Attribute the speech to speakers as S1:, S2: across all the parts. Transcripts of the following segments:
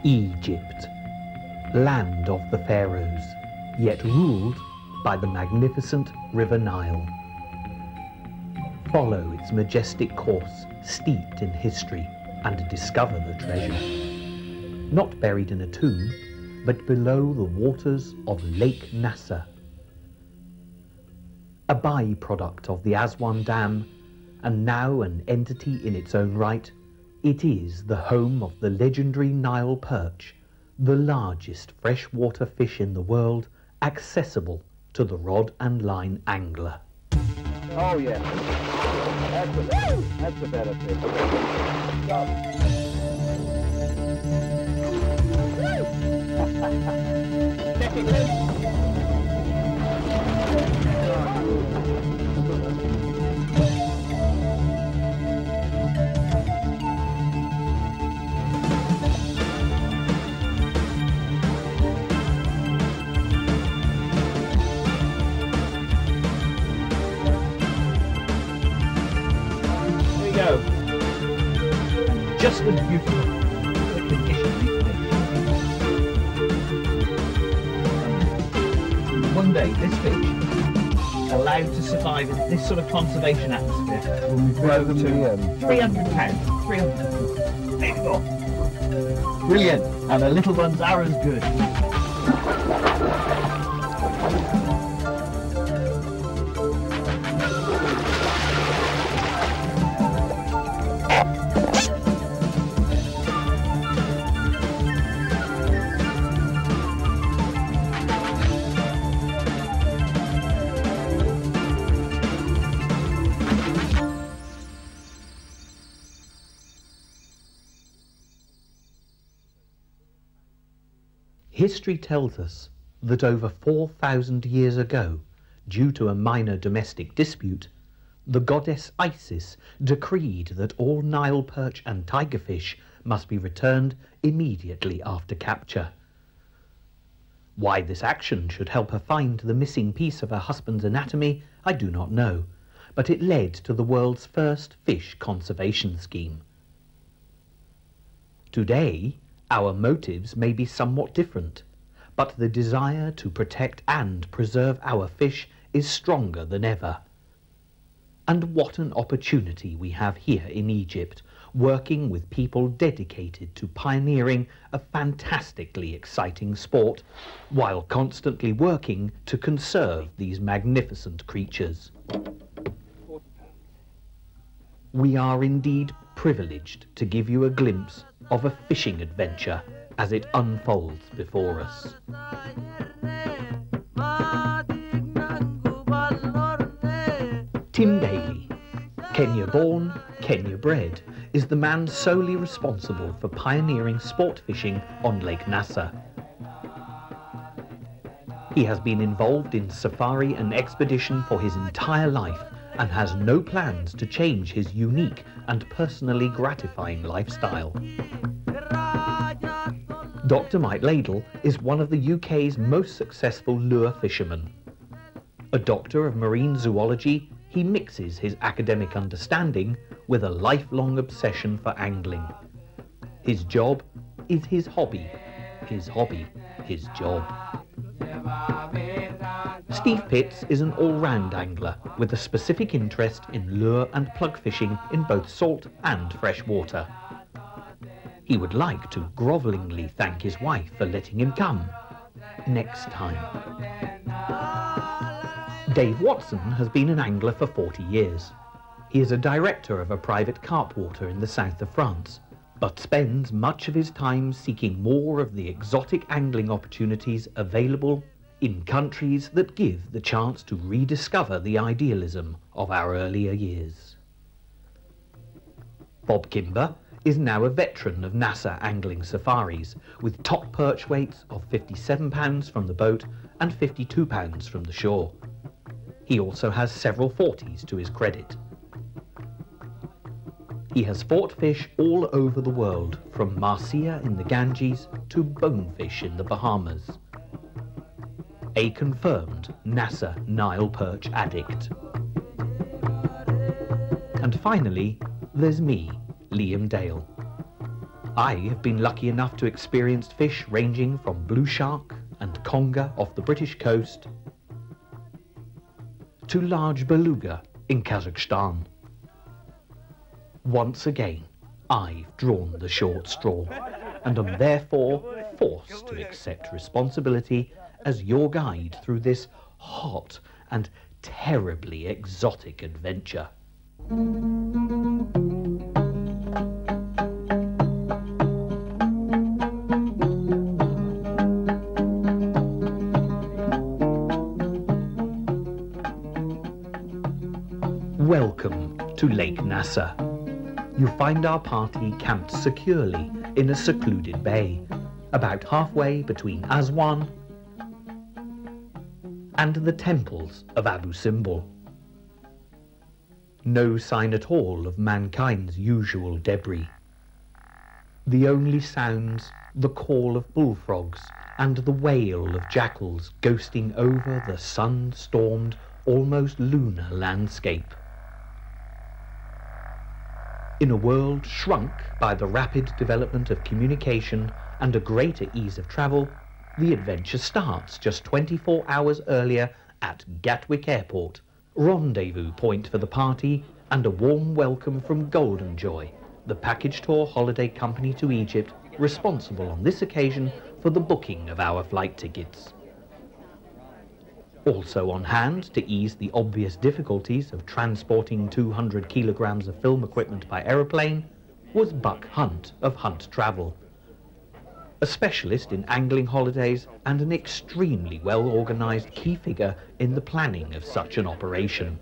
S1: Egypt, land of the pharaohs, yet ruled by the magnificent River Nile. Follow its majestic course, steeped in history, and discover the treasure. Not buried in a tomb, but below the waters of Lake Nasser. A byproduct of the Aswan Dam, and now an entity in its own right, it is the home of the legendary Nile perch, the largest freshwater fish in the world, accessible to the rod and line angler.
S2: Oh yeah, that's a better fish.
S1: Just as beautiful the condition these fish. One day this fish, allowed to survive in this sort of conservation atmosphere, will grow to 300 pounds, 300. Maybe more. Brilliant, and the little ones are as good. History tells us that over 4,000 years ago, due to a minor domestic dispute, the goddess Isis decreed that all Nile perch and tigerfish must be returned immediately after capture. Why this action should help her find the missing piece of her husband's anatomy, I do not know, but it led to the world's first fish conservation scheme. Today, our motives may be somewhat different, but the desire to protect and preserve our fish is stronger than ever. And what an opportunity we have here in Egypt, working with people dedicated to pioneering a fantastically exciting sport, while constantly working to conserve these magnificent creatures. We are indeed privileged to give you a glimpse of a fishing adventure as it unfolds before us. Tim Daly, Kenya-born, Kenya-bred, is the man solely responsible for pioneering sport fishing on Lake Nasser. He has been involved in safari and expedition for his entire life and has no plans to change his unique and personally gratifying lifestyle. Dr. Mike Ladle is one of the UK's most successful lure fishermen. A doctor of marine zoology, he mixes his academic understanding with a lifelong obsession for angling. His job is his hobby. His hobby, his job. Steve Pitts is an all-round angler with a specific interest in lure and plug fishing in both salt and fresh water. He would like to grovellingly thank his wife for letting him come next time. Dave Watson has been an angler for 40 years. He is a director of a private carp water in the south of France, but spends much of his time seeking more of the exotic angling opportunities available in countries that give the chance to rediscover the idealism of our earlier years. Bob Kimber is now a veteran of Nasser angling safaris, with top perch weights of 57 pounds from the boat and 52 pounds from the shore. He also has several 40s to his credit. He has fought fish all over the world, from marcia in the Ganges to bonefish in the Bahamas. A confirmed Nasser Nile perch addict. And finally, there's me, Liam Dale. I have been lucky enough to experience fish ranging from blue shark and conger off the British coast to large beluga in Kazakhstan. Once again, I've drawn the short straw and am therefore forced to accept responsibility as your guide through this hot and terribly exotic adventure. Welcome to Lake Nasser. You find our party camped securely in a secluded bay, about halfway between Aswan and the temples of Abu Simbel. No sign at all of mankind's usual debris. The only sounds, the call of bullfrogs and the wail of jackals ghosting over the sun-stormed, almost lunar landscape. In a world shrunk by the rapid development of communication and a greater ease of travel, the adventure starts just 24 hours earlier at Gatwick Airport, rendezvous point for the party and a warm welcome from Golden Joy, the package tour holiday company to Egypt responsible on this occasion for the booking of our flight tickets. Also on hand to ease the obvious difficulties of transporting 200 kilograms of film equipment by aeroplane was Buck Hunt of Hunt Travel, a specialist in angling holidays and an extremely well-organised key figure in the planning of such an operation.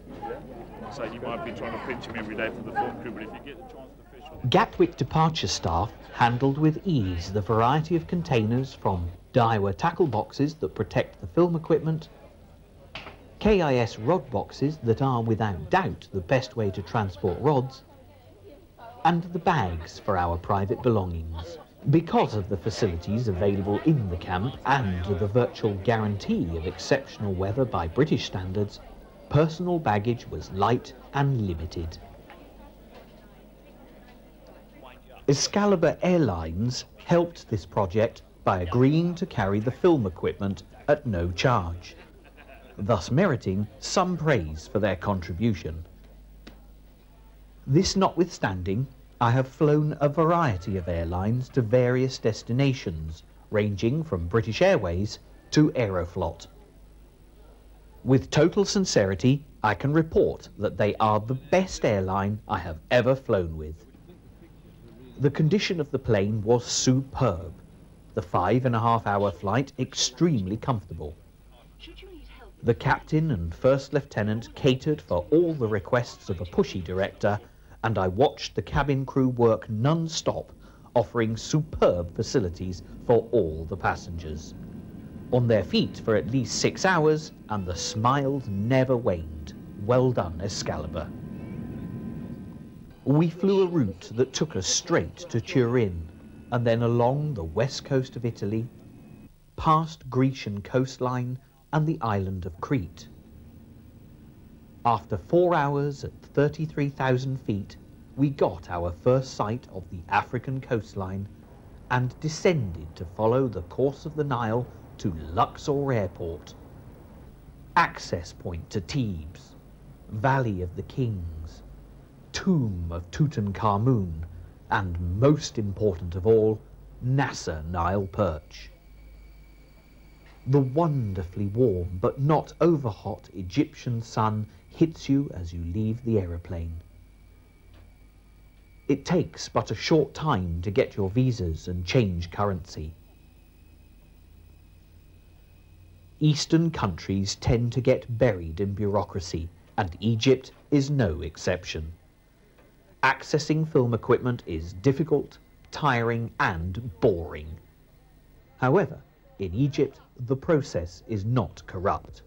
S2: So you might be trying to pinch him every day for the film crew, but if you get the chance to fish on...
S1: Gatwick departure staff handled with ease the variety of containers from Daiwa tackle boxes that protect the film equipment, KIS rod boxes that are without doubt the best way to transport rods, and the bags for our private belongings. Because of the facilities available in the camp and the virtual guarantee of exceptional weather by British standards, personal baggage was light and limited. Excalibur Airlines helped this project by agreeing to carry the film equipment at no charge, thus meriting some praise for their contribution. This notwithstanding, I have flown a variety of airlines to various destinations, ranging from British Airways to Aeroflot. With total sincerity, I can report that they are the best airline I have ever flown with. The condition of the plane was superb, the 5.5-hour flight extremely comfortable. The captain and first lieutenant catered for all the requests of a pushy director, and I watched the cabin crew work non-stop, offering superb facilities for all the passengers. On their feet for at least 6 hours, and the smiles never waned. Well done, Excalibur. We flew a route that took us straight to Turin, and then along the west coast of Italy, past Grecian coastline and the island of Crete. After 4 hours at 33,000 feet, we got our first sight of the African coastline and descended to follow the course of the Nile to Luxor Airport, access point to Thebes, Valley of the Kings, Tomb of Tutankhamun, and most important of all, Nasser Nile perch. The wonderfully warm but not over-hot Egyptian sun hits you as you leave the aeroplane. It takes but a short time to get your visas and change currency. Eastern countries tend to get buried in bureaucracy, and Egypt is no exception. Accessing film equipment is difficult, tiring, and boring. However, in Egypt, the process is not corrupt.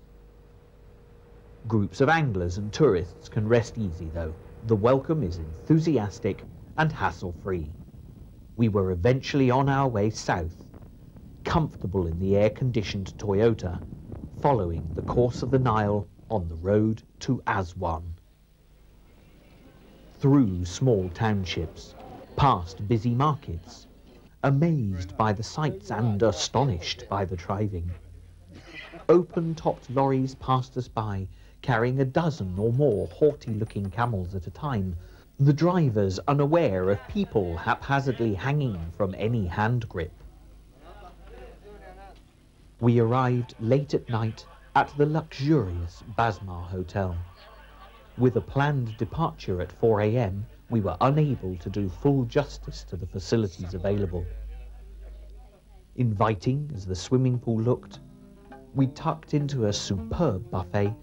S1: Groups of anglers and tourists can rest easy, though. The welcome is enthusiastic and hassle-free. We were eventually on our way south, comfortable in the air-conditioned Toyota, following the course of the Nile on the road to Aswan. Through small townships, past busy markets, amazed by the sights and astonished by the driving. Open-topped lorries passed us by, carrying a dozen or more haughty-looking camels at a time, the drivers unaware of people haphazardly hanging from any hand grip. We arrived late at night at the luxurious Basma Hotel. With a planned departure at 4 a.m, we were unable to do full justice to the facilities available. Inviting as the swimming pool looked, we tucked into a superb buffet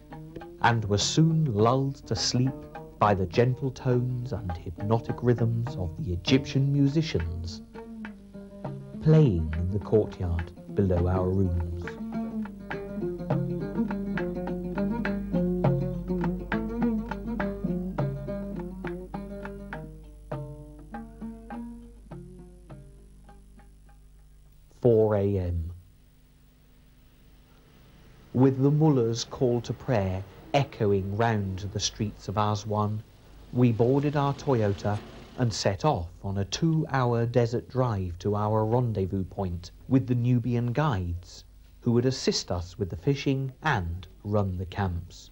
S1: and were soon lulled to sleep by the gentle tones and hypnotic rhythms of the Egyptian musicians playing in the courtyard below our rooms. a.m. With the mullah's call to prayer echoing round the streets of Aswan, we boarded our Toyota and set off on a 2-hour desert drive to our rendezvous point with the Nubian guides, who would assist us with the fishing and run the camps.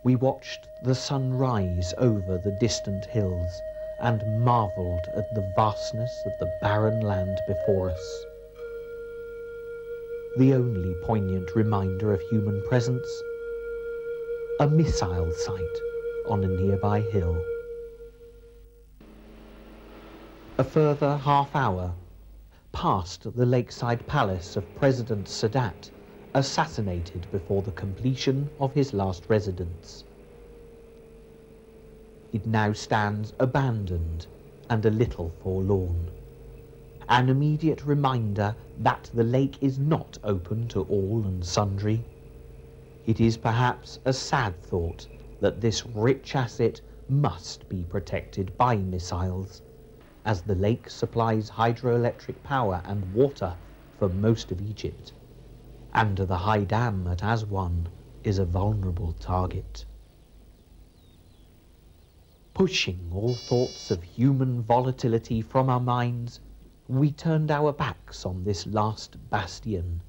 S1: We watched the sun rise over the distant hills and marvelled at the vastness of the barren land before us. The only poignant reminder of human presence, a missile site on a nearby hill. A further half-hour past the lakeside palace of President Sadat, assassinated before the completion of his last residence. It now stands abandoned and a little forlorn. An immediate reminder that the lake is not open to all and sundry. It is perhaps a sad thought that this rich asset must be protected by missiles, as the lake supplies hydroelectric power and water for most of Egypt, and the high dam at Aswan is a vulnerable target. Pushing all thoughts of human volatility from our minds, we turned our backs on this last bastion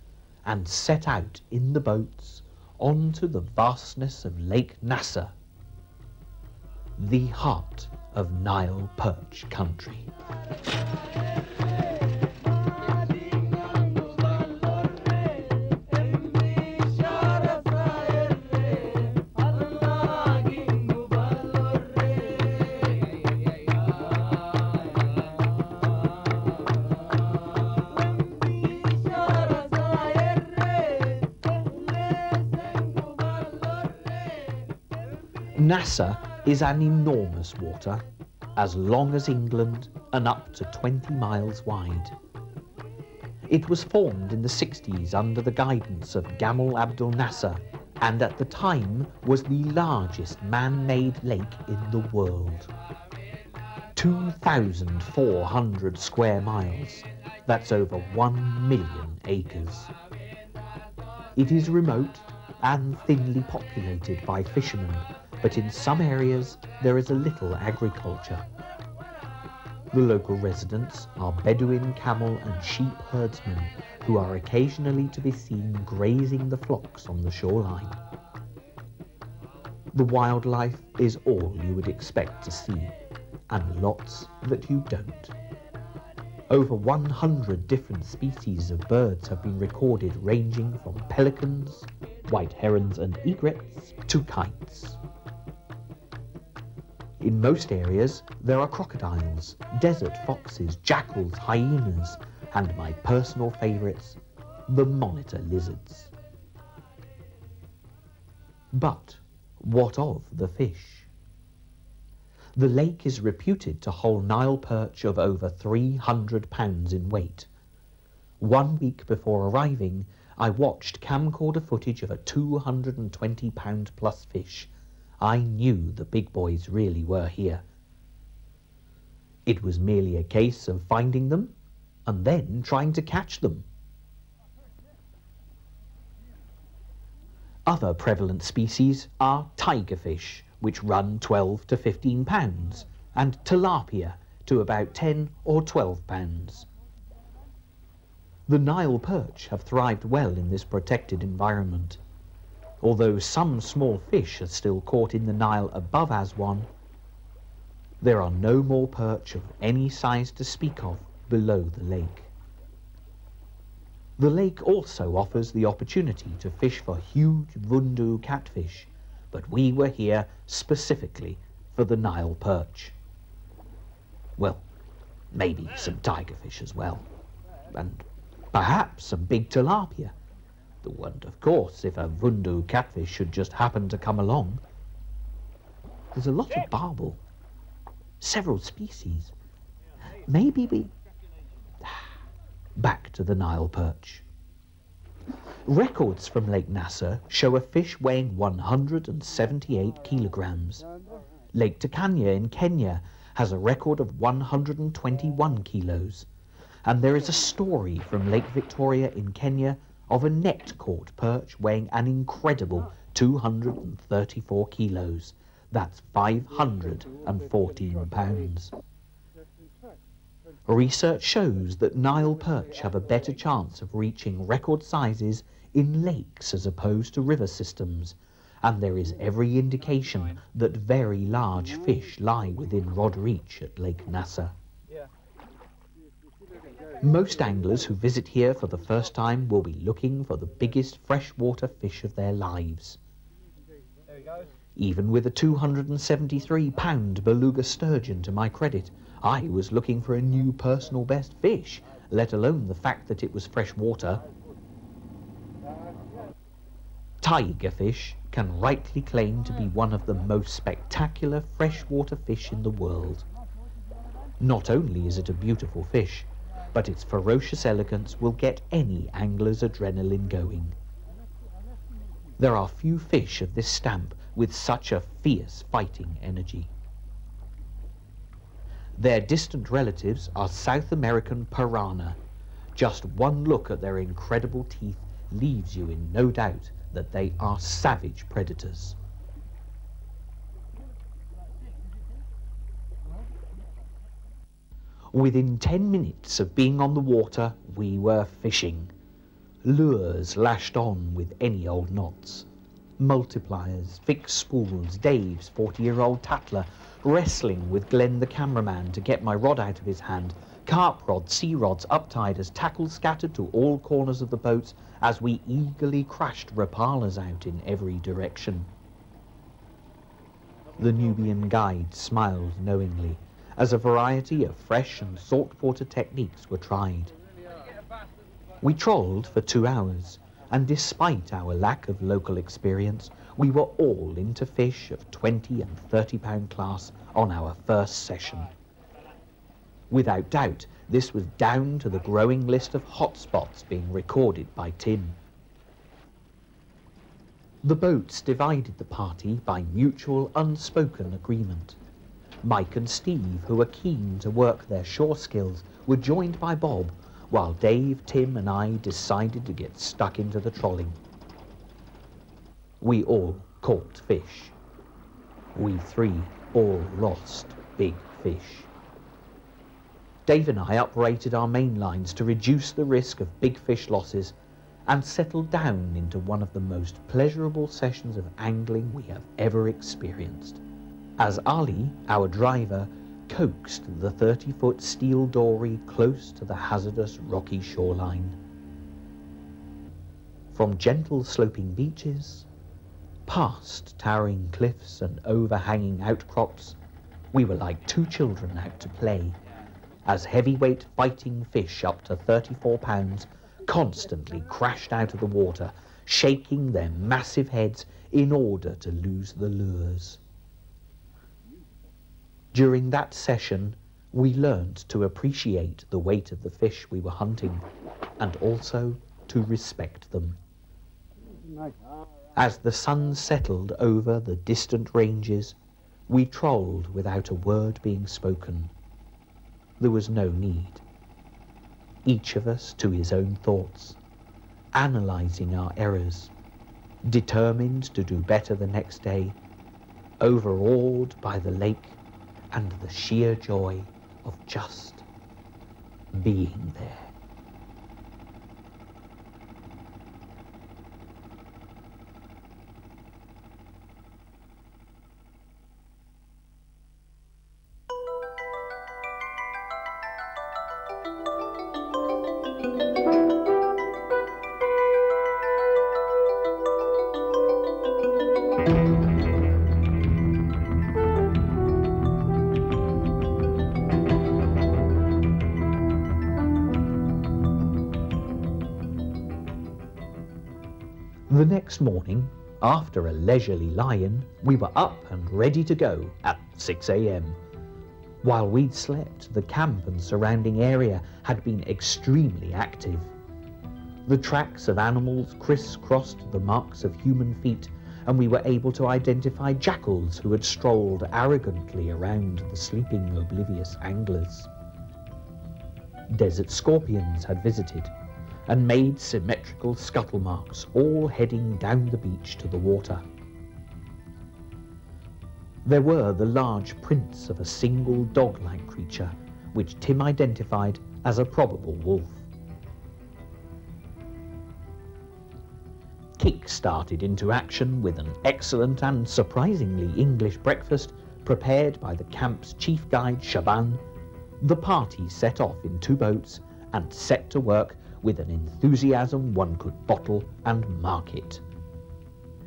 S1: and set out in the boats onto the vastness of Lake Nasser, the heart of Nile perch country. Nasser is an enormous water, as long as England and up to 20 miles wide. It was formed in the 60s under the guidance of Gamal Abdel Nasser, and at the time was the largest man-made lake in the world. 2,400 square miles, that's over 1 million acres. It is remote and thinly populated by fishermen, but in some areas there is a little agriculture. The local residents are Bedouin camel and sheep herdsmen who are occasionally to be seen grazing the flocks on the shoreline. The wildlife is all you would expect to see, and lots that you don't. Over 100 different species of birds have been recorded, ranging from pelicans, white herons and egrets, to kites. In most areas, there are crocodiles, desert foxes, jackals, hyenas, and my personal favourites, the monitor lizards. But what of the fish? The lake is reputed to hold Nile perch of over 300 pounds in weight. 1 week before arriving, I watched camcorder footage of a 220-pound plus fish. I knew the big boys really were here. It was merely a case of finding them and then trying to catch them. Other prevalent species are tigerfish, which run 12 to 15 pounds, and tilapia, to about 10 or 12 pounds. The Nile perch have thrived well in this protected environment. Although some small fish are still caught in the Nile above Aswan, there are no more perch of any size to speak of below the lake. The lake also offers the opportunity to fish for huge Vundu catfish, but we were here specifically for the Nile perch. Well, maybe some tigerfish as well, and perhaps some big tilapia. And of course, if a Vundu catfish should just happen to come along. There's a lot of barbel, several species. Maybe we... Back to the Nile perch. Records from Lake Nasser show a fish weighing 178 kilograms. Lake Turkana in Kenya has a record of 121 kilos. And there is a story from Lake Victoria in Kenya of a net-caught perch weighing an incredible 234 kilos. That's 514 pounds. Research shows that Nile perch have a better chance of reaching record sizes in lakes as opposed to river systems, and there is every indication that very large fish lie within rod reach at Lake Nasser. Most anglers who visit here for the first time will be looking for the biggest freshwater fish of their lives. Even with a 273-pound beluga sturgeon to my credit, I was looking for a new personal best fish, let alone the fact that it was freshwater. Tigerfish can rightly claim to be one of the most spectacular freshwater fish in the world. Not only is it a beautiful fish, but its ferocious elegance will get any angler's adrenaline going. There are few fish of this stamp with such a fierce fighting energy. Their distant relatives are South American piranha. Just one look at their incredible teeth leaves you in no doubt that they are savage predators. Within 10 minutes of being on the water, we were fishing. Lures lashed on with any old knots. Multipliers, fixed spools, Dave's 40-year-old Tatler, wrestling with Glenn the cameraman to get my rod out of his hand, carp rods, sea rods uptied as tackle scattered to all corners of the boats as we eagerly crashed rapalas out in every direction. The Nubian guide smiled knowingly as a variety of fresh and saltwater techniques were tried. We trolled for 2 hours, and despite our lack of local experience, we were all into fish of 20 and 30 pound class on our first session. Without doubt, this was down to the growing list of hotspots being recorded by Tim. The boats divided the party by mutual unspoken agreement. Mike and Steve, who were keen to work their shore skills, were joined by Bob, while Dave, Tim and I decided to get stuck into the trolling. We all caught fish. We 3 all lost big fish. Dave and I uprated our main lines to reduce the risk of big fish losses and settled down into one of the most pleasurable sessions of angling we have ever experienced, as Ali, our driver, coaxed the 30-foot steel dory close to the hazardous rocky shoreline. From gentle sloping beaches, past towering cliffs and overhanging outcrops, we were like 2 children out to play, as heavyweight fighting fish up to 34 pounds constantly crashed out of the water, shaking their massive heads in order to lose the lures. During that session, we learned to appreciate the weight of the fish we were hunting and also to respect them. As the sun settled over the distant ranges, we trolled without a word being spoken. There was no need. Each of us to his own thoughts, analysing our errors, determined to do better the next day, overawed by the lake and the sheer joy of just being there. The next morning, after a leisurely lie-in, we were up and ready to go at 6 a.m. While we'd slept, the camp and surrounding area had been extremely active. The tracks of animals crisscrossed the marks of human feet, and we were able to identify jackals who had strolled arrogantly around the sleeping, oblivious anglers. Desert scorpions had visited and made symmetrical scuttle marks, all heading down the beach to the water. There were the large prints of a single dog-like creature, which Tim identified as a probable wolf. Kick started into action with an excellent and surprisingly English breakfast prepared by the camp's chief guide, Shaban. The party set off in 2 boats and set to work with an enthusiasm one could bottle and market.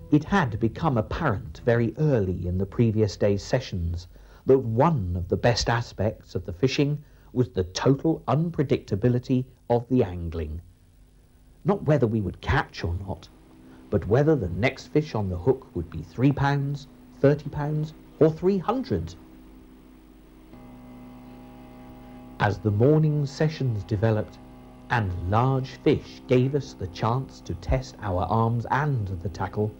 S1: It had become apparent very early in the previous day's sessions that one of the best aspects of the fishing was the total unpredictability of the angling. Not whether we would catch or not, but whether the next fish on the hook would be £3, £30 or 300. As the morning sessions developed, and large fish gave us the chance to test our arms and the tackle,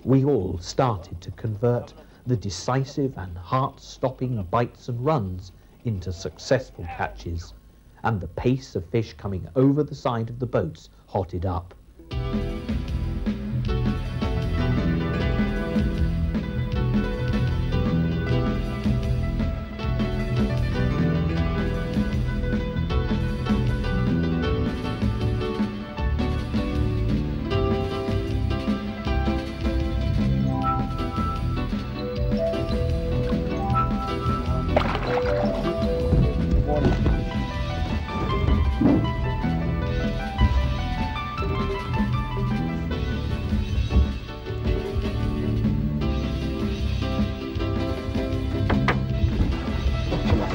S1: we all started to convert the decisive and heart-stopping bites and runs into successful catches, and the pace of fish coming over the side of the boats hotted up.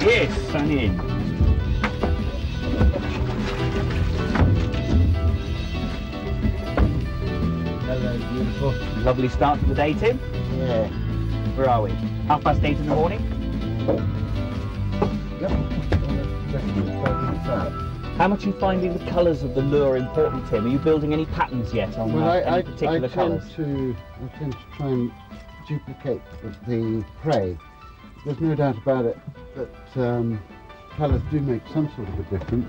S3: Yes, and in.
S4: Hello, beautiful.
S3: Lovely start to the day, Tim.
S4: Yeah.
S3: Where are we? 8:30 in the morning.
S4: Yep.
S3: How much are you finding the colours of the lure important, Tim? Are you building any patterns yet on
S4: Well,
S3: any particular colours?
S4: I tend to try and duplicate the prey. There's no doubt about it that colours do make some sort of a difference.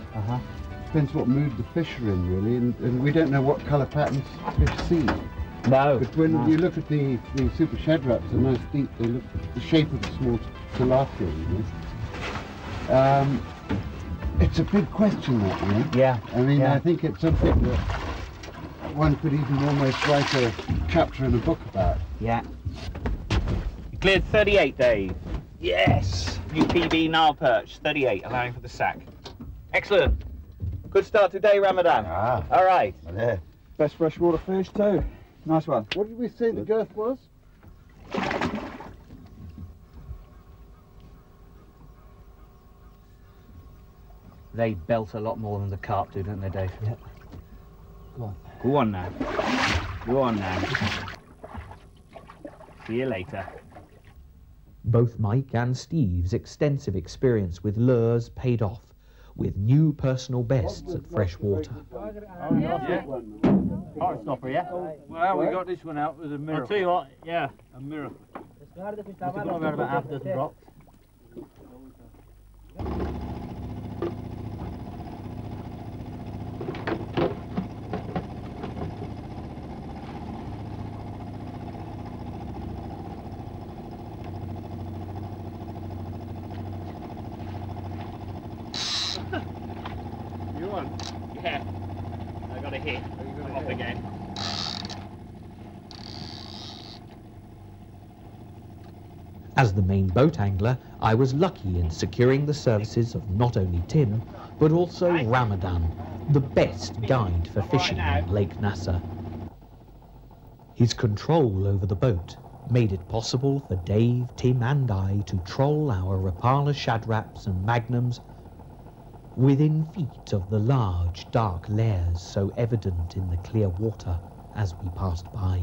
S4: Depends what mood the fish are in, really, and we don't know what colour patterns fish see.
S3: No.
S4: But when you look at the super shadraps, they're nice deep. They look the shape of the small tilapia, you know. It's a big question, that, you know.
S3: Yeah.
S4: I mean,
S3: yeah.
S4: I think it's something that one could even almost write a chapter in a book about.
S3: Yeah. You cleared 38, Dave. Yes. New PB Nile perch, 38, allowing for the sack. Excellent. Good start today, Ramadan.
S4: Ah.
S3: All right.
S4: Yeah.
S3: Best freshwater fish too. Nice one.
S4: What did we say the girth was?
S3: They belt a lot more than the carp do, don't they, Dave?
S4: Yeah. Go on.
S3: Go on now. Go on now. See you later.
S1: Both Mike and Steve's extensive experience with lures paid off, with new personal bests at freshwater.
S5: Yeah. Heart stopper, yeah? Well, we got this one out with a mirror. I'll tell you what, yeah, a mirror. We've got around about half a dozen drops.
S2: one?
S3: Yeah. I got a hit. I'm off again.
S1: As the main boat angler, I was lucky in securing the services of not only Tim, but also Ramadan, the best guide for fishing on Lake Nasser. His control over the boat made it possible for Dave, Tim and I to troll our Rapala shadraps and magnums within feet of the large, dark layers so evident in the clear water as we passed by.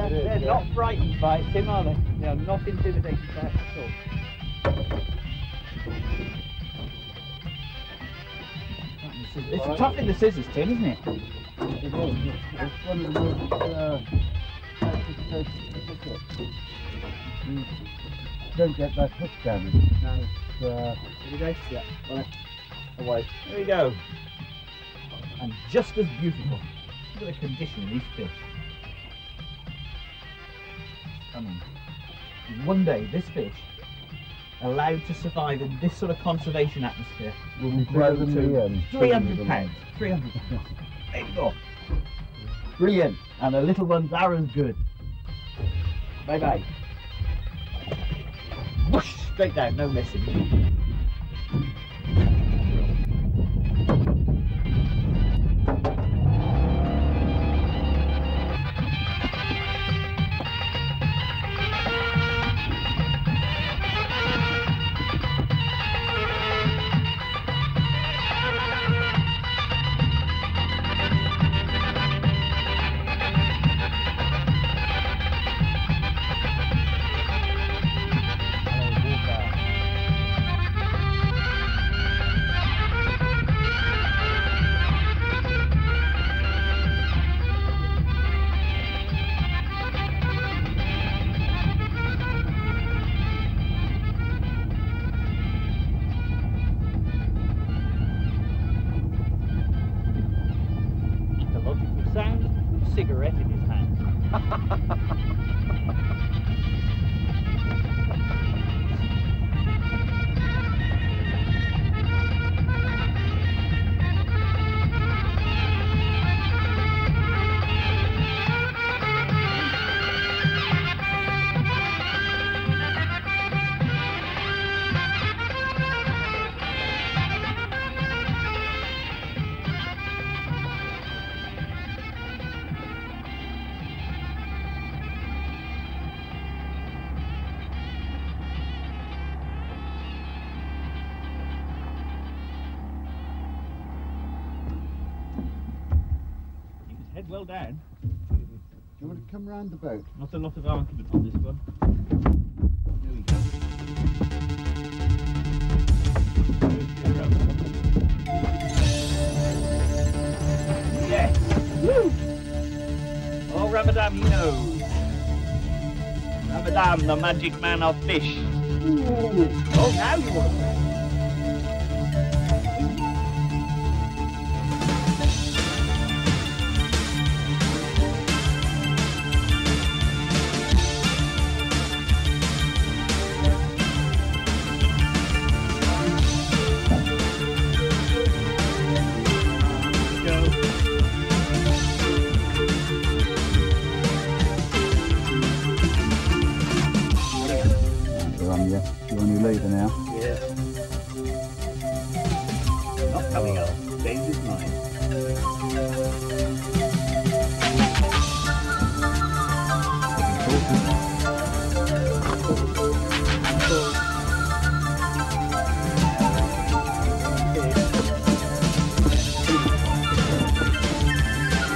S3: They're not frightened by it, Tim, are they? They're not intimidated by it at all. It's tough in the scissors, Tim, isn't it?
S4: It is. It's one of the most practice tickets. You don't get that hook damage. Now it's
S3: Here we go. Yeah. Right. Away. There we go. And just as beautiful. Look at the condition of these fish. Stunning. One day, this fish, allowed to survive in this sort of conservation atmosphere, will grow to 300 pounds. 300 pounds. There you go. Brilliant. And the little ones are as good. Bye bye. Whoosh, straight down, no messing. Cigarette in his hand. Head well down.
S4: Do you want to come round the boat?
S3: Not a lot of argument on this one. There we go. Yes! Woo! Oh, Ramadan, he knows. Ramadan, the magic man of fish. Ooh. Oh, now you want to play.
S4: You're on your leader now.
S3: Yeah. Not coming up. James is mine.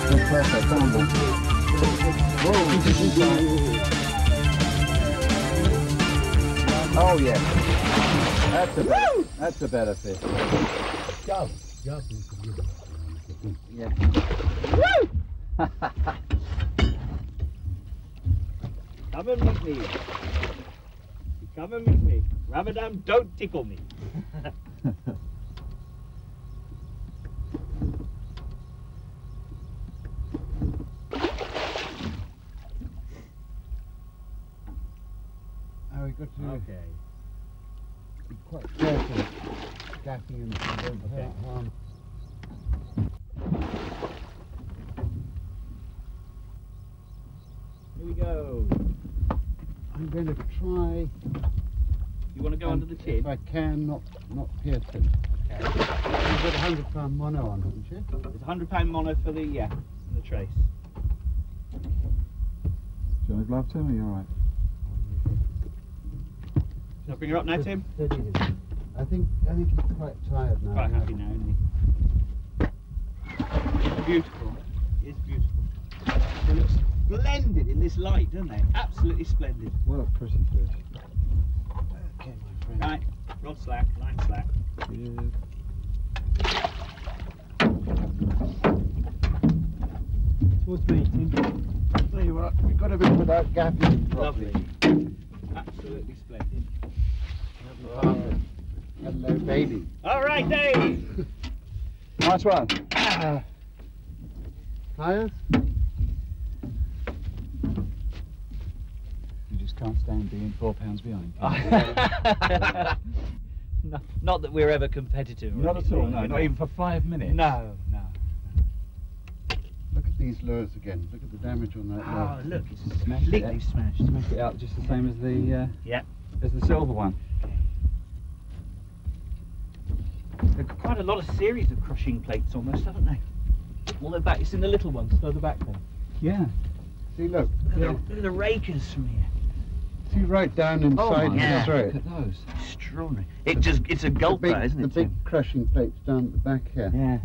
S4: That's perfect, aren't they? Whoa, oh yeah, that's a better fish.
S5: Go.
S4: Yeah.
S3: Come and meet me. Come and meet me. Ramadan, don't tickle me.
S4: We've got to
S3: Okay.
S4: be quite careful gapping and don't hurt harm.
S3: Here we go.
S4: I'm going to try.
S3: You want to go under the chin?
S4: If I can, not pierce him.
S3: Okay.
S4: You've got £100 mono on, haven't you?
S3: There's £100 mono for the trace.
S6: Do you want a glove, Tim? Are you all right?
S3: Shall I bring her up now, Tim?
S4: I think he's quite tired now.
S3: Quite happy now, isn't he? Beautiful. It's beautiful. They look splendid in this light, don't they? Absolutely splendid.
S6: What a pretty fish.
S4: Okay, my friend.
S3: Right, rod slack, line slack.
S6: Cheers.
S3: Towards me, Tim.
S4: Tell you what, we've got to be without gapping properly.
S3: Lovely. Absolutely splendid.
S4: Hello, baby.
S3: All right, Dave.
S6: Nice one.
S4: Tires?
S6: You just can't stand being 4 pounds behind.
S3: No, not that we're ever competitive.
S6: Not at all, no. Not even for 5 minutes.
S3: No.
S4: Look at these lures again. Look at the damage on that lure.
S3: Oh, look, it's
S6: Smashed it,
S3: completely smashed.
S6: Smash it out just the same as the
S3: Yeah.
S6: as the silver one.
S3: They've got quite a lot of series of crushing plates almost, haven't they? All the back, it's in the little ones, further back then.
S6: Yeah.
S4: See, look.
S3: Look at the rakers from here.
S4: See right down inside
S6: my
S4: his
S3: God,
S4: throat.
S6: Look at those.
S3: Extraordinary. It's a gulper, isn't
S4: The
S3: it,
S4: big
S3: Tim?
S4: crushing plates down at the back here.
S3: Yeah.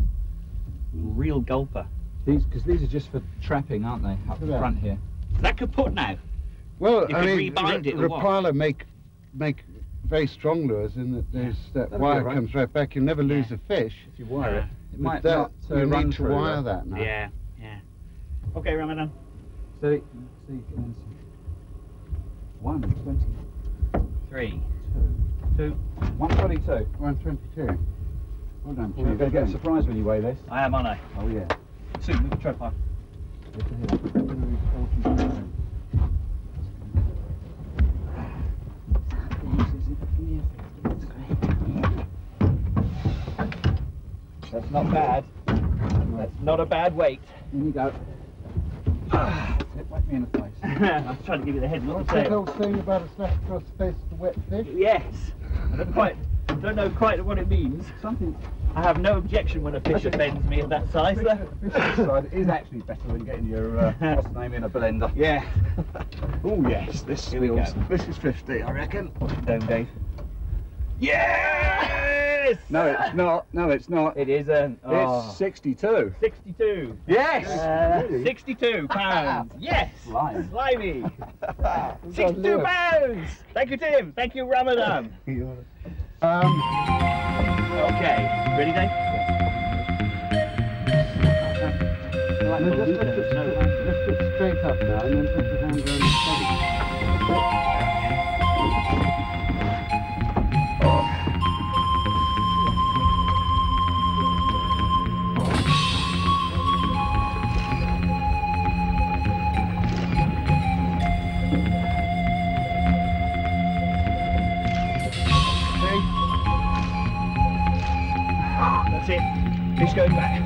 S3: Real gulper.
S6: Because these are just for trapping, aren't they? Up the
S4: Yeah.
S6: front here.
S3: Is that kaput now?
S4: Well,
S3: You
S4: I
S3: could
S4: mean,
S3: rebind it or what?
S4: Rapala make very strong lures in that there's that
S6: That'll be
S4: wire
S6: all right.
S4: comes right back. You'll never lose
S3: Yeah.
S4: a fish.
S6: If you wire it, it
S4: With
S6: might
S4: that,
S6: not
S4: you
S6: run
S4: need to
S6: through,
S4: wire
S6: though.
S4: that now.
S3: Yeah. Okay, Ramadan.
S6: So, 122.
S3: 3, 2.
S6: 122.
S4: 122. Well done,
S6: Well, you're going to get a
S4: chap.
S6: surprise when you weigh this.
S3: I am, aren't I?
S6: Oh yeah.
S3: Soon, move the tripod.
S6: That's not bad.
S3: That's not a bad weight.
S6: In you go. Whack me in the face.
S3: I was trying to give you the head, not
S4: What's
S3: the
S4: that
S3: tail.
S4: old saying about a slap across the face of the wet fish?
S3: Yes. I don't know quite what it means.
S6: Something.
S3: I have no objection when a fish offends me of that size, though.
S6: Fish this side is actually better than getting your what's the name in a blender.
S3: Yeah.
S6: Oh yes, this
S3: Here we go.
S6: This is 50, I reckon.
S3: Watch it down, Dave. Yes!
S6: No, it's not. No, it's not.
S3: It isn't.
S6: It's 62.
S3: 62.
S6: Yes. Really?
S3: 62 pounds. Yes.
S6: Slime.
S3: Slimy. 62 pounds. Thank you, Tim. Thank you, Ramadan. Okay. Ready, Dave?
S4: No, just lift it straight up now and then put your hand around the body.
S3: That's it. Fish going back.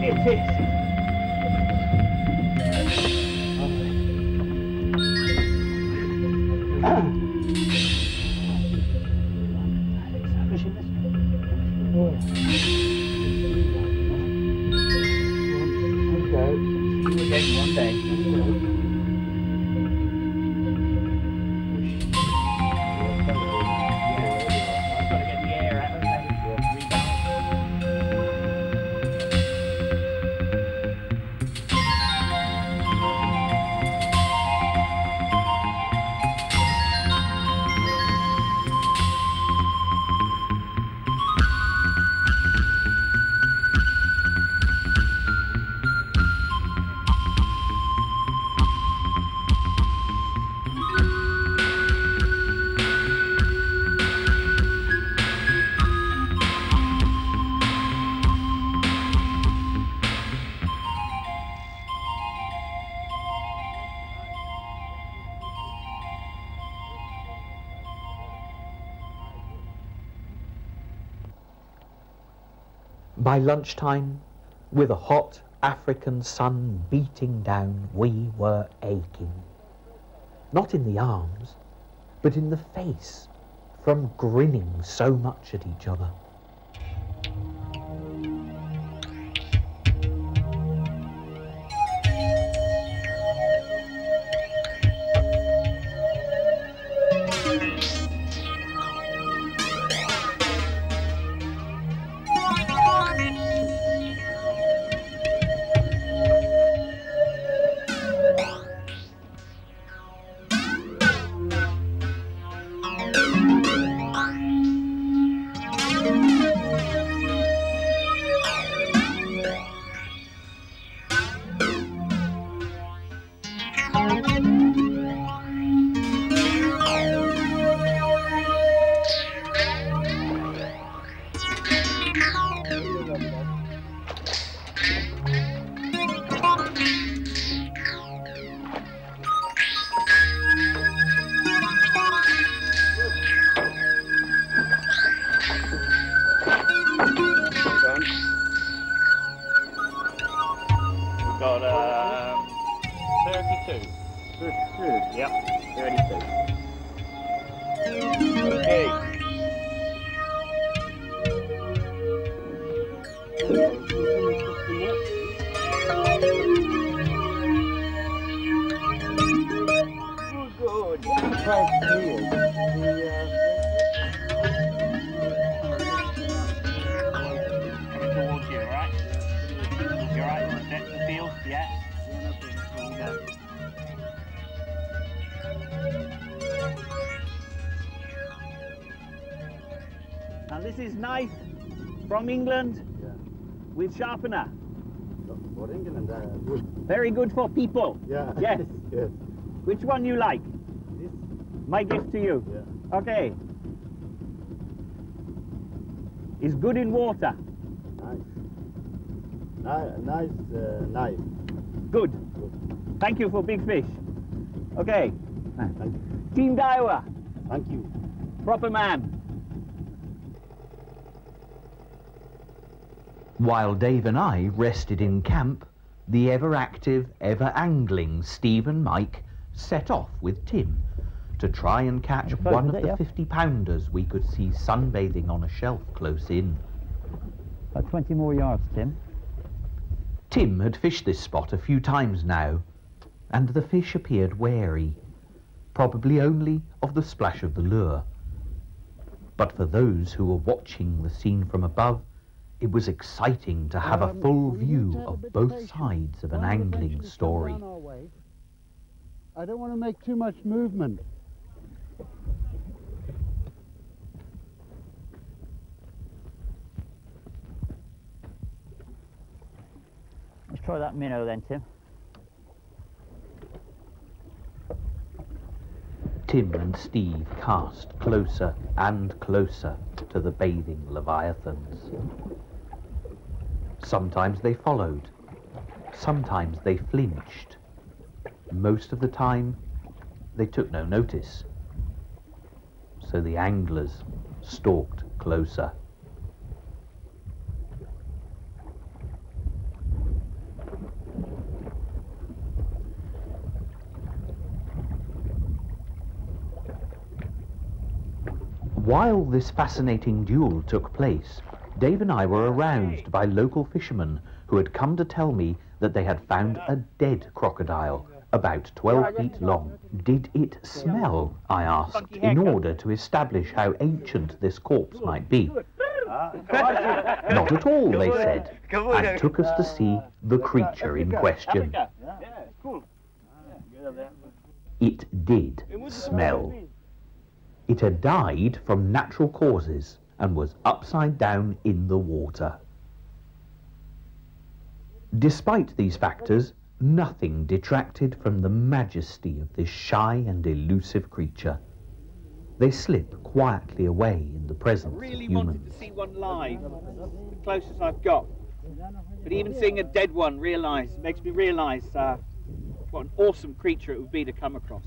S3: It is. Again one day. I've got to get the air out of it. Rebalance.
S1: By lunchtime, with a hot African sun beating down, we were aching. Not in the arms, but in the face, from grinning so much at each other.
S5: Got 32.
S3: 32.
S5: Yep, 32. Okay.
S3: Good.
S5: Towards you, right? You're right, you set the field, yeah? There you go. Now this is knife from England with sharpener.
S4: For England, good.
S5: Very good for people.
S4: Yeah.
S5: Yes.
S4: Yes.
S5: Which one you like?
S4: This.
S5: My gift to you.
S4: Yeah.
S5: Okay. It's good in water.
S4: Nice knife.
S5: Good. Thank you for big fish. Okay. Team Daiwa.
S4: Thank you.
S5: Proper man.
S1: While Dave and I rested in camp, the ever-active, ever-angling Steve and Mike set off with Tim to try and catch one of the 50-pounders we could see sunbathing on a shelf close in.
S5: About 20 more yards, Tim.
S1: Tim had fished this spot a few times now, and the fish appeared wary, probably only of the splash of the lure. But for those who were watching the scene from above, it was exciting to have a full view of both sides of an angling story.
S4: I don't want to make too much movement.
S5: Let's try that minnow then, Tim.
S1: Tim and Steve cast closer and closer to the bathing leviathans. Sometimes they followed, sometimes they flinched. Most of the time, they took no notice. So the anglers stalked closer. While this fascinating duel took place, Dave and I were aroused by local fishermen who had come to tell me that they had found a dead crocodile, about 12 feet long. Did it smell? I asked, in order to establish how ancient this corpse might be. Not at all, they said, and took us to see the creature in question. It did smell. It had died from natural causes and was upside down in the water. Despite these factors, nothing detracted from the majesty of this shy and elusive creature. They slip quietly away in the presence of humans.
S5: I really wanted to see one live, the closest I've got. But even seeing a dead one makes me realise what an awesome creature it would be to come across.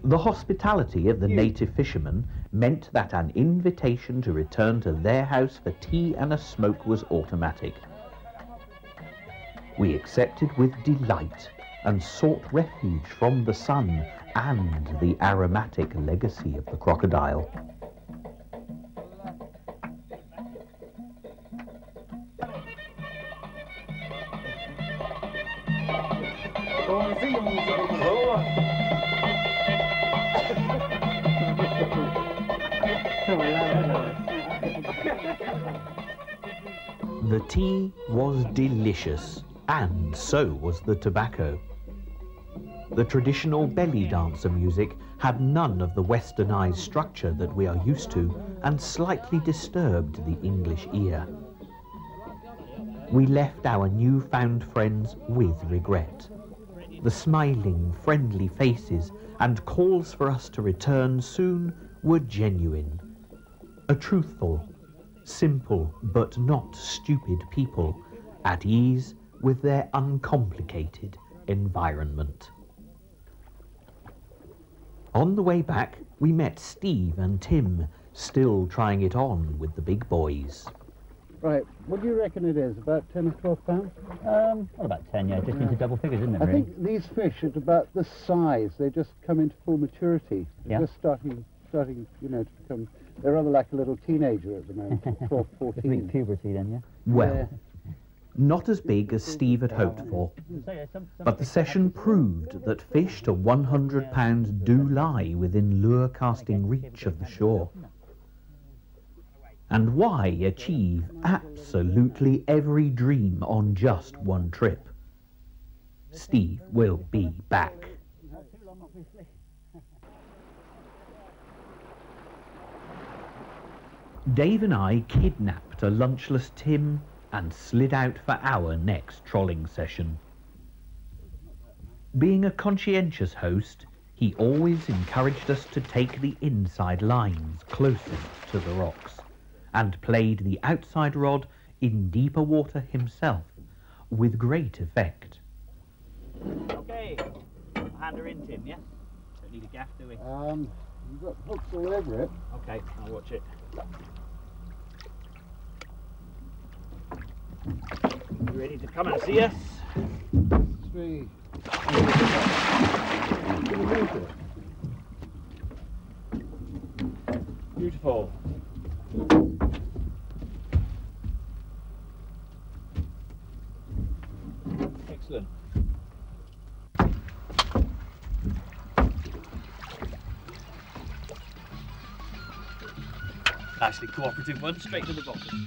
S1: The hospitality of the native fishermen meant that an invitation to return to their house for tea and a smoke was automatic. We accepted with delight and sought refuge from the sun and the aromatic legacy of the crocodile. The tea was delicious, and so was the tobacco. The traditional belly dancer music had none of the westernized structure that we are used to, and slightly disturbed the English ear. We left our newfound friends with regret. The smiling, friendly faces and calls for us to return soon were genuine. A truthful, simple but not stupid people, at ease with their uncomplicated environment. On the way back, we met Steve and Tim, still trying it on with the big boys.
S4: Right, what do you reckon it is? About 10 or 12 pounds?
S3: Well, about 10, yeah. Just into double figures, isn't it,
S4: I
S3: really?
S4: think these fish at about this size, they just come into full maturity. They're
S3: Yeah.
S4: just starting, you know, to become... They're rather like a little teenager at the moment, 12, 14.
S3: Puberty then, yeah?
S1: Well, not as big as Steve had hoped for, but the session proved that fish to 100 pounds do lie within lure casting reach of the shore. And why achieve absolutely every dream on just one trip? Steve will be back. Dave and I kidnapped a lunchless Tim and slid out for our next trolling session. Being a conscientious host, he always encouraged us to take the inside lines closest to the rocks, and played the outside rod in deeper water himself, with great effect.
S5: Okay, hand her in, Tim, yeah? Don't need a gaff, do we?
S4: You've got hooks all over it.
S5: Okay, I'll watch it. You ready to come and see us?
S4: 3.
S5: Beautiful. Excellent. Nicely cooperative one, straight to the bottom.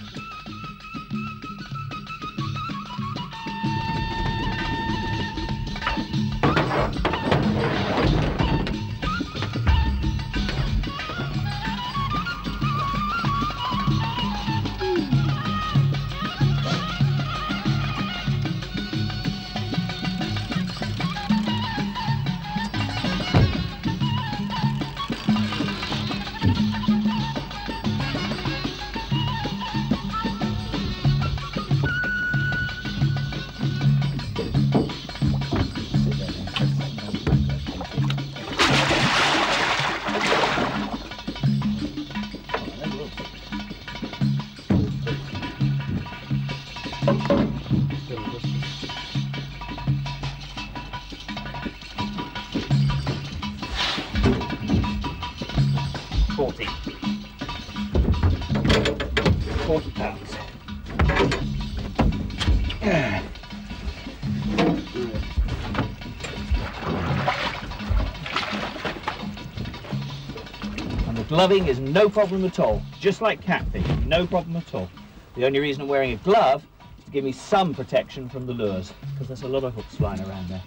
S5: Gloving is no problem at all, just like catfish, no problem at all. The only reason I'm wearing a glove is to give me some protection from the lures, because there's a lot of hooks flying around there.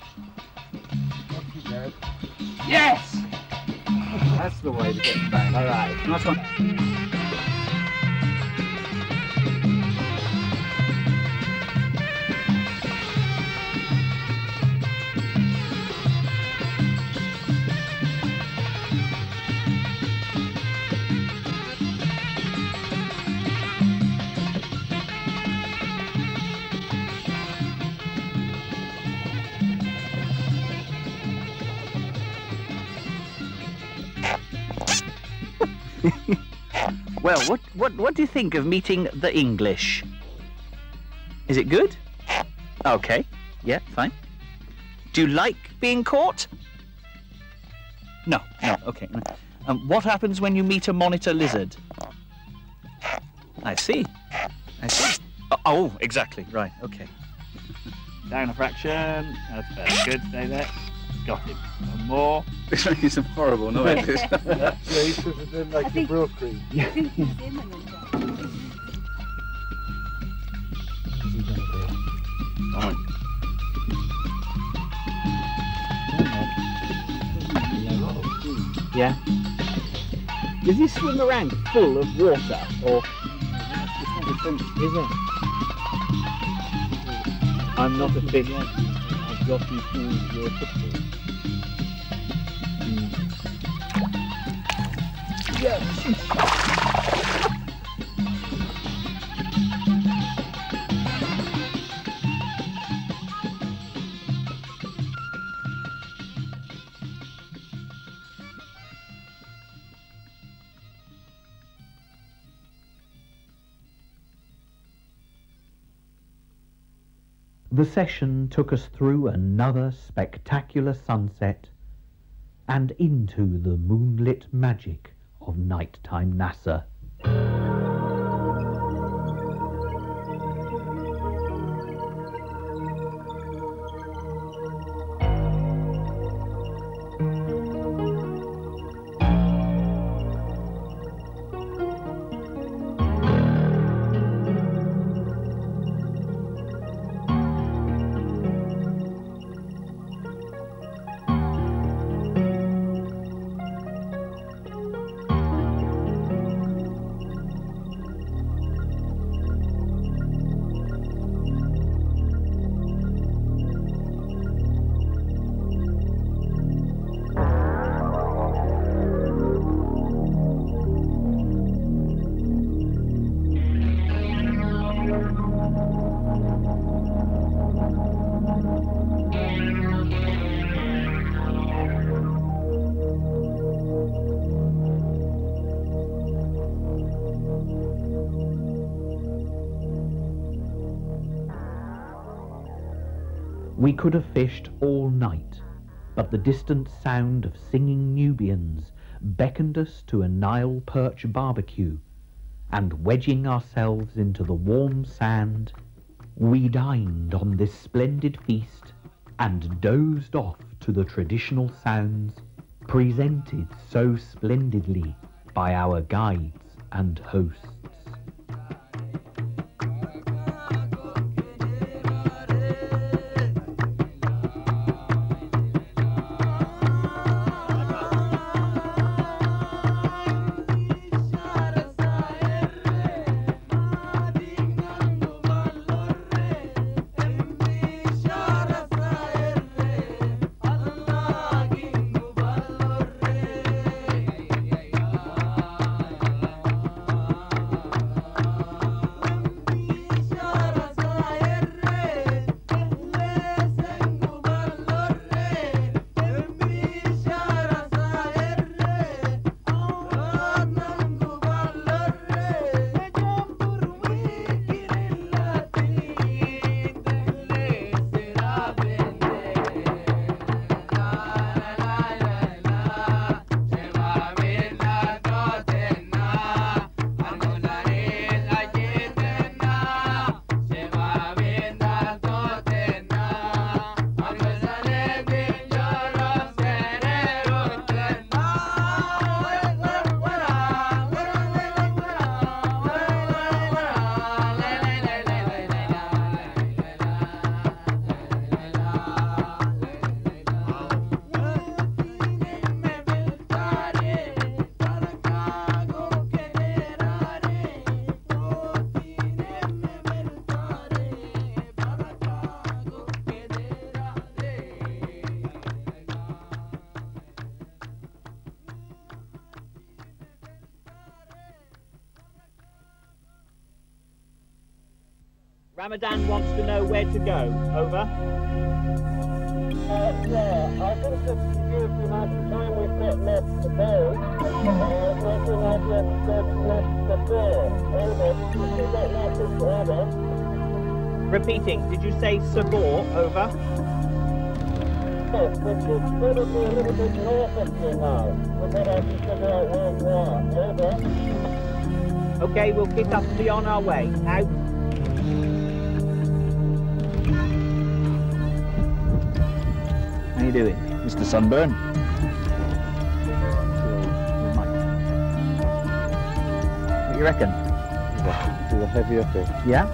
S5: Yes!
S4: That's the way to get back.
S5: All right, nice one. Well, what do you think of meeting the English? Is it good? Okay. Yeah, fine. Do you like being caught? No, okay. What happens when you meet a monitor lizard? I see. Oh, exactly. Right, okay. Down a fraction. That's very good. Stay there. Got him. One more.
S6: It's making some horrible noises.
S4: Yeah, he should have done like a broken.
S7: I think he's imminent.
S6: Fine.
S5: Yeah. Does he swim around full of water, or is it? I'm not a fish. I've got you through your football.
S1: The session took us through another spectacular sunset and into the moonlit magic of nighttime NASA. We could have fished all night, but the distant sound of singing Nubians beckoned us to a Nile perch barbecue, and wedging ourselves into the warm sand, we dined on this splendid feast and dozed off to the traditional sounds presented so splendidly by our guides and hosts.
S5: Ramadan wants to know where to go. Over.
S7: I think it's due to the amount of time we've got left to go. Nothing I've left before. Over. We've still got nothing forever.
S3: Repeating, did you say Sabor? Over.
S7: Yes, which is probably a little bit north of you now. But then I can figure out where you are. Over.
S3: Okay, we'll kick up and be on our way. Out.
S5: How you doing, Mr. Sunburn? What do you reckon?
S4: To the heavier fish.
S5: Yeah?
S4: I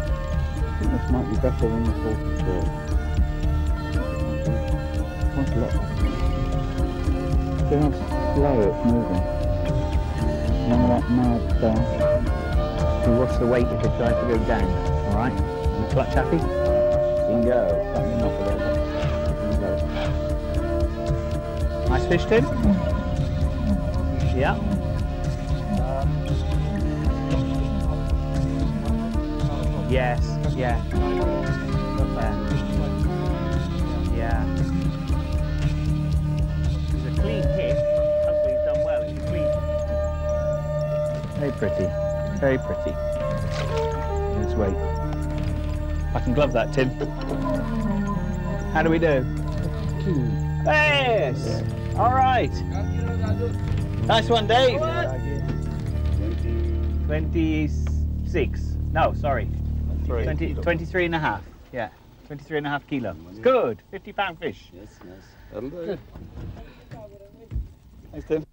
S4: think this might be better than the 44. Quite a lot. See how slow it's moving. None of that mad stuff.
S5: And what's the weight if it tries to go down? All right? You clutch happy? Bingo.
S4: Something off a little bit.
S3: Nice fish, Tim. Yeah. Yes. Yeah. Yeah. It's a clean hit. Hopefully he's done well. It's clean.
S5: Very pretty. Very pretty. Let's wait. I can glove that, Tim. How do we do? Yes! All right. Nice one, Dave.
S3: 26. No, sorry. 23 and a half. Yeah. 23 and a half kilo. It's good. 50-pound fish.
S4: Yes, yes. That'll do.
S5: Thanks, Tim.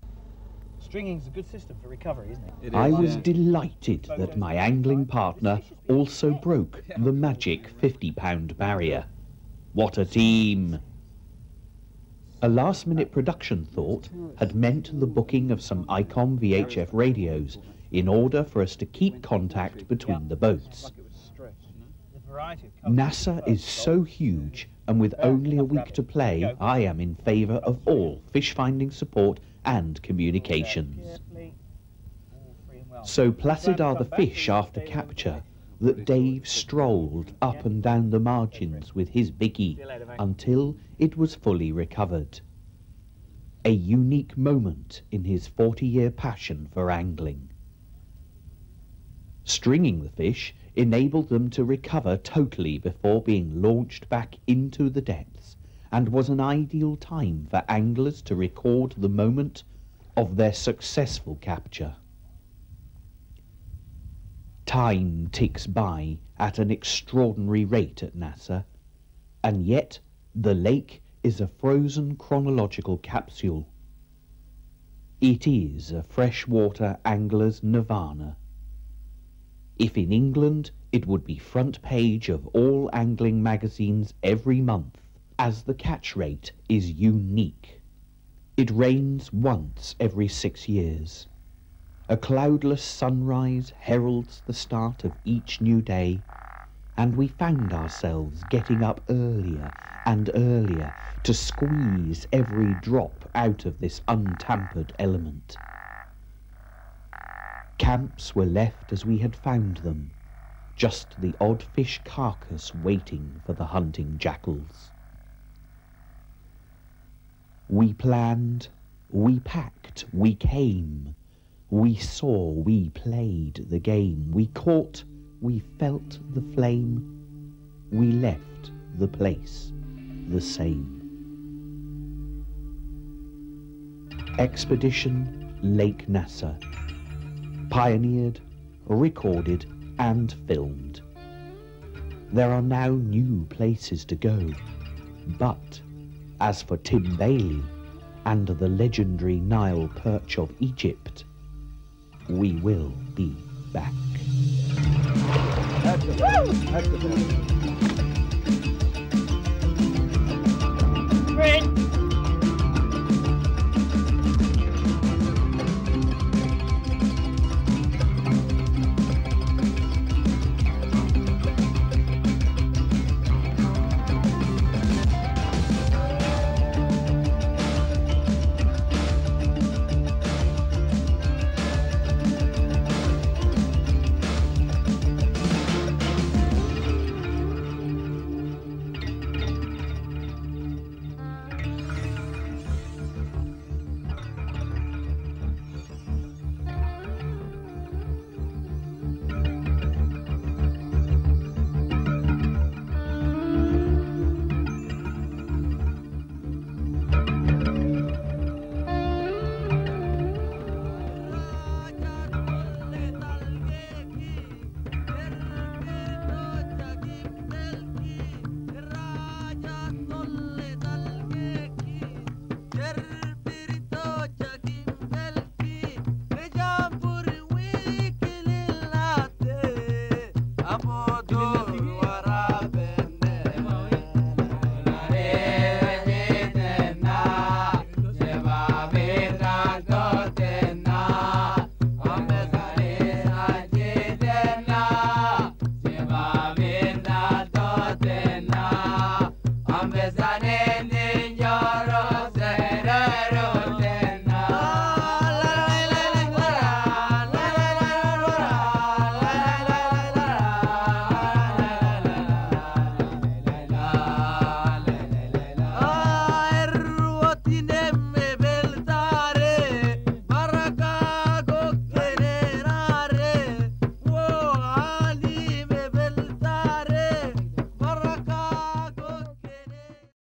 S3: Stringing's a good system for recovery, isn't it?
S1: I was delighted that my angling partner also broke the magic 50-pound barrier. What a team! A last-minute production thought had meant the booking of some ICOM VHF radios in order for us to keep contact between the boats. NASA is so huge, and with only a week to play, I am in favour of all fish-finding support and communications. So placid are the fish after capture that Dave strolled up and down the margins with his biggie until it was fully recovered. A unique moment in his 40-year passion for angling. Stringing the fish enabled them to recover totally before being launched back into the depths, and was an ideal time for anglers to record the moment of their successful capture. Time ticks by at an extraordinary rate at NASA, and yet the lake is a frozen chronological capsule. It is a freshwater angler's nirvana. If in England, it would be front page of all angling magazines every month, as the catch rate is unique. It rains once every 6 years. A cloudless sunrise heralds the start of each new day, and we found ourselves getting up earlier and earlier to squeeze every drop out of this untampered element. Camps were left as we had found them, just the odd fish carcass waiting for the hunting jackals. We planned, we packed, we came. We saw, we played the game. We caught, we felt the flame. We left the place the same. Expedition Lake Nasser. Pioneered, recorded and filmed. There are now new places to go, but as for Tim Bailey and the legendary Nile perch of Egypt, we will be back.
S8: Aboard.